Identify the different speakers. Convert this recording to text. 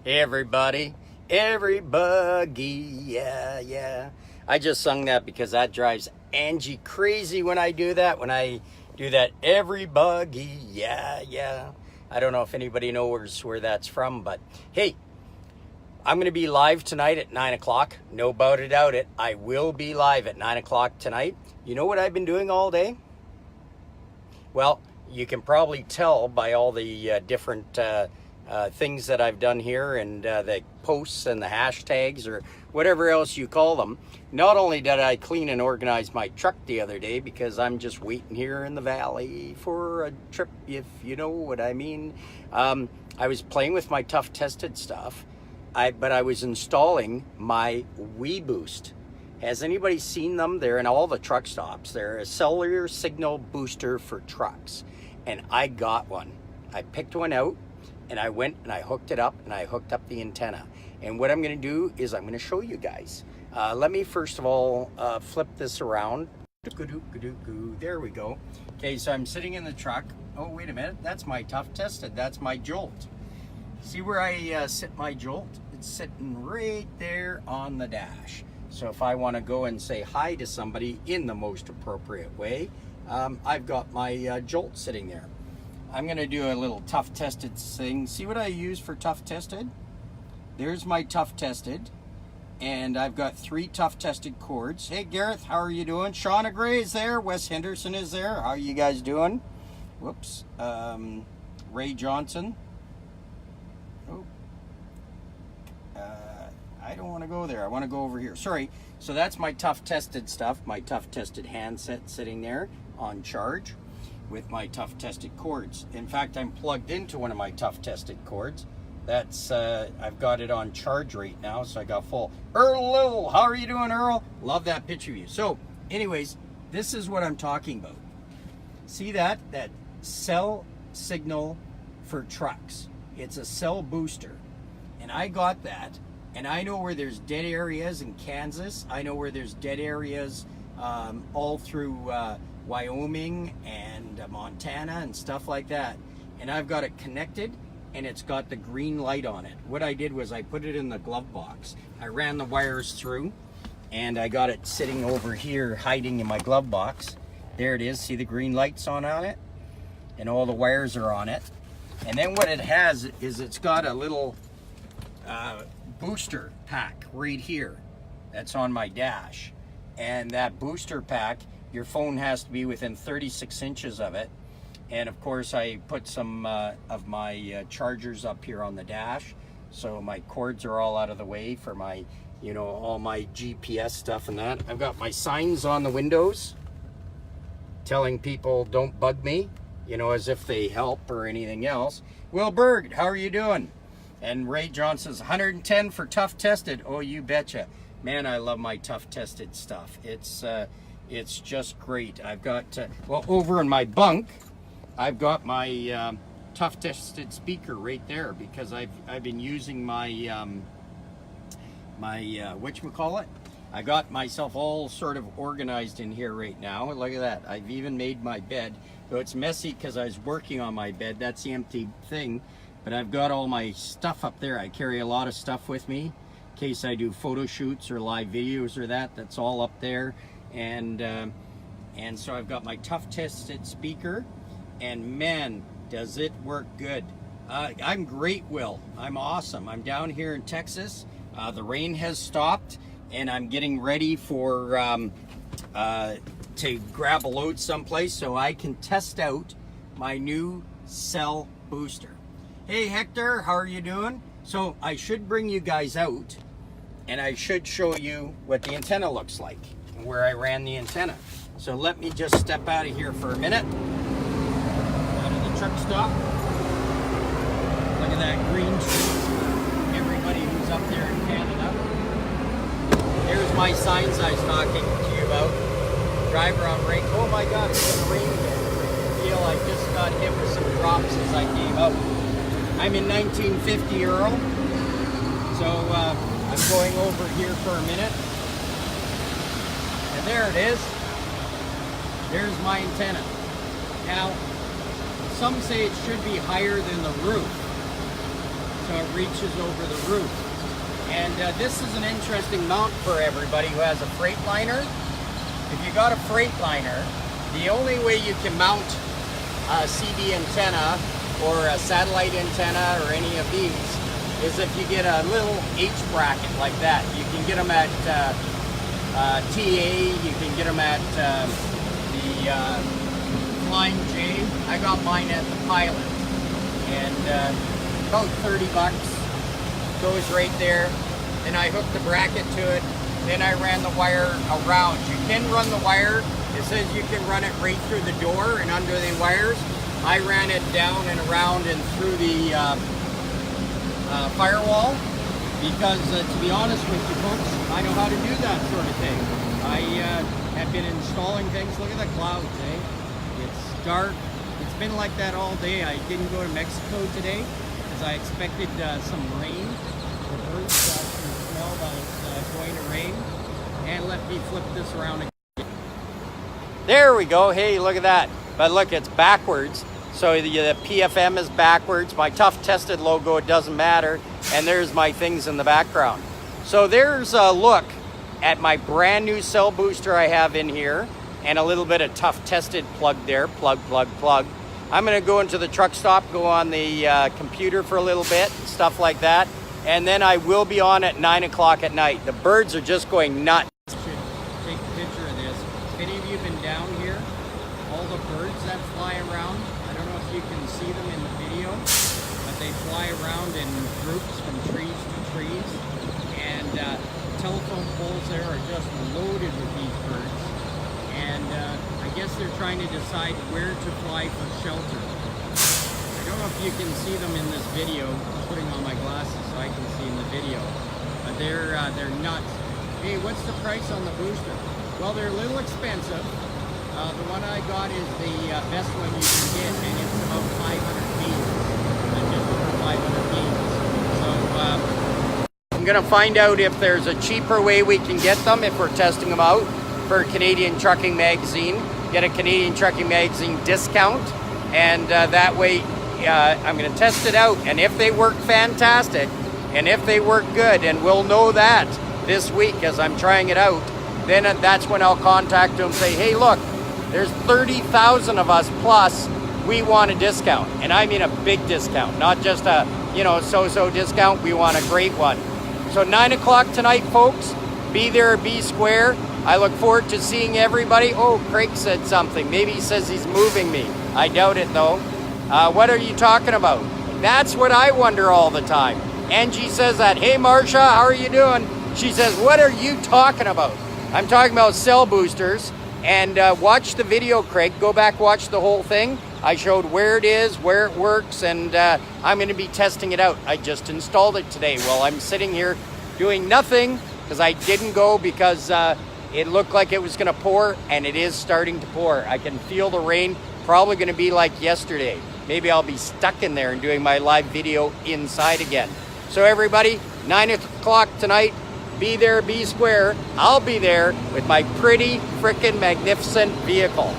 Speaker 1: Hey everybody, yeah. I just sung that because that drives Angie crazy when I do that. When I do that, everybody, yeah. I don't know if anybody knows where that's from, but hey, I'm going to be live tonight at 9 o'clock. No doubt about it. I will be live at 9 o'clock tonight. You know what I've been doing all day? Well, you can probably tell by all the different things that I've done here and the posts and the hashtags or whatever else you call them. Not only did I clean and organize my truck the other day because I'm just waiting here in the valley for a trip, if you know what I mean. I was playing with my tough tested stuff, but I was installing my weBoost. Has anybody seen them? They're in all the truck stops. They're a cellular signal booster for trucks. And I got one. I picked one out and I went and I hooked it up and I hooked up the antenna. And what I'm going to do is I'm going to show you guys. Let me first of all flip this around. There we go. Okay, so I'm sitting in the truck. Oh, wait a minute. That's my tough tested. That's my jolt. See where I sit my jolt? It's sitting right there on the dash. So if I want to go and say hi to somebody in the most appropriate way, I've got my jolt sitting there. I'm going to do a little tough tested thing. See what I use for tough tested? There's my tough tested. And I've got 3 tough tested cords. Hey Gareth, how are you doing? Shauna Gray is there. Wes Henderson is there. How are you guys doing? Whoops. Ray Johnson. Oh. I don't want to go there. I want to go over here. Sorry. So that's my tough tested stuff. My tough tested handset sitting there on charge with my tough tested cords. In fact, I'm plugged into one of my tough tested cords. That's I've got it on charge right now, so I got full. Earl, how are you doing, Earl? Love that picture of you. So anyways, this is what I'm talking about. See that cell signal for trucks. It's a cell booster, and I got that. And I know where there's dead areas in Kansas. I know where there's dead areas all through Wyoming and Montana and stuff like that. And I've got it connected and it's got the green light on it. What I did was I put it in the glove box. I ran the wires through and I got it sitting over here hiding in my glove box. There it is. See the green lights on it? And all the wires are on it. And then what it has is it's got a little booster pack right here that's on my dash. And that booster pack, your phone has to be within 36 inches of it. And of course I put some of my chargers up here on the dash, so my cords are all out of the way for my, you know, all my GPS stuff and that. I've got my signs on the windows telling people don't bug me, you know, as if they help or anything else. Will Berg, how are you doing? And Ray John says 110 for tough tested. Oh, you betcha. Man, I love my tough tested stuff. It's just great. I've got, well, over in my bunk, I've got my tough tested speaker right there because I've been using my whatchamacallit? I got myself all sort of organized in here right now. Look at that. I've even made my bed. So it's messy because I was working on my bed. That's the empty thing. But I've got all my stuff up there. I carry a lot of stuff with me in case I do photo shoots or live videos or that. That's all up there. And so I've got my tough tested speaker. And man, does it work good. I'm great, Will. I'm awesome. I'm down here in Texas. The rain has stopped. And I'm getting ready for to grab a load someplace so I can test out my new cell booster. Hey Hector, how are you doing? So I should bring you guys out and I should show you what the antenna looks like and where I ran the antenna. So let me just step out of here for a minute. Out of the truck stop. Look at that green street. Everybody who's up there in Canada. Here's my signs I was talking to you about. Driver on rain. Oh my God, it's gonna rain again. I feel I just got hit with some drops as I came out. I'm in 1950, Earl. So I'm going over here for a minute. And there it is. There's my antenna. Now, some say it should be higher than the roof. So it reaches over the roof. And this is an interesting mount for everybody who has a Freightliner. If you got a Freightliner, the only way you can mount a CB antenna or a satellite antenna or any of these is if you get a little H bracket like that. You can get them at TA, you can get them at the Flying J. I got mine at the Pilot, and about 30 bucks. Goes right there. Then I hooked the bracket to it. Then I ran the wire around. You can run the wire. It says you can run it right through the door and under the wires. I ran it down and around and through the firewall because, to be honest with you folks, I know how to do that sort of thing. I have been installing things. Look at the clouds, eh? It's dark. It's been like that all day. I didn't go to Mexico today because I expected some rain. The birds can smell that it's going to rain. And let me flip this around again. There we go. Hey, look at that. But look, it's backwards. So the PFM is backwards. My Tough Tested logo, it doesn't matter. And there's my things in the background. So there's a look at my brand new cell booster I have in here. And a little bit of Tough Tested plug there. Plug, plug, plug. I'm going to go into the truck stop, go on the computer for a little bit, stuff like that. And then I will be on at 9 o'clock at night. The birds are just going nuts. Should take a picture of this. If any of you have been down here, all the birds that fly around, I don't know if you can see them in the video, but they fly around in groups from trees to trees. And telephone poles there are just loaded with these birds. And I guess they're trying to decide where to fly for shelter. I don't know if you can see them in this video. I'm putting on my glasses so I can see in the video. But they're nuts. Hey, what's the price on the booster? Well, they're a little expensive. The one I got is the best one you can get, and it's about 500 feet. Just over 500 feet. So I'm gonna find out if there's a cheaper way we can get them if we're testing them out for Canadian Trucking Magazine. Get a Canadian Trucking Magazine discount, and that way I'm going to test it out, and if they work fantastic, and if they work good, and we'll know that this week as I'm trying it out, then that's when I'll contact them and say, hey, look, there's 30,000 of us plus, we want a discount. And I mean a big discount, not just a, so-so discount. We want a great one. So 9 o'clock tonight, folks, be there or be square. I look forward to seeing everybody. Oh, Craig said something. Maybe he says he's moving me. I doubt it, though. What are you talking about? That's what I wonder all the time. Angie says that. Hey, Marcia, how are you doing? She says, what are you talking about? I'm talking about cell boosters. And watch the video, Craig. Go back, watch the whole thing. I showed where it is, where it works, and I'm going to be testing it out. I just installed it today while I'm sitting here doing nothing because I didn't go because it looked like it was going to pour, and it is starting to pour. I can feel the rain. Probably going to be like yesterday. Maybe I'll be stuck in there and doing my live video inside again. So everybody, 9 o'clock tonight, be there, be square. I'll be there with my pretty frickin' magnificent vehicle.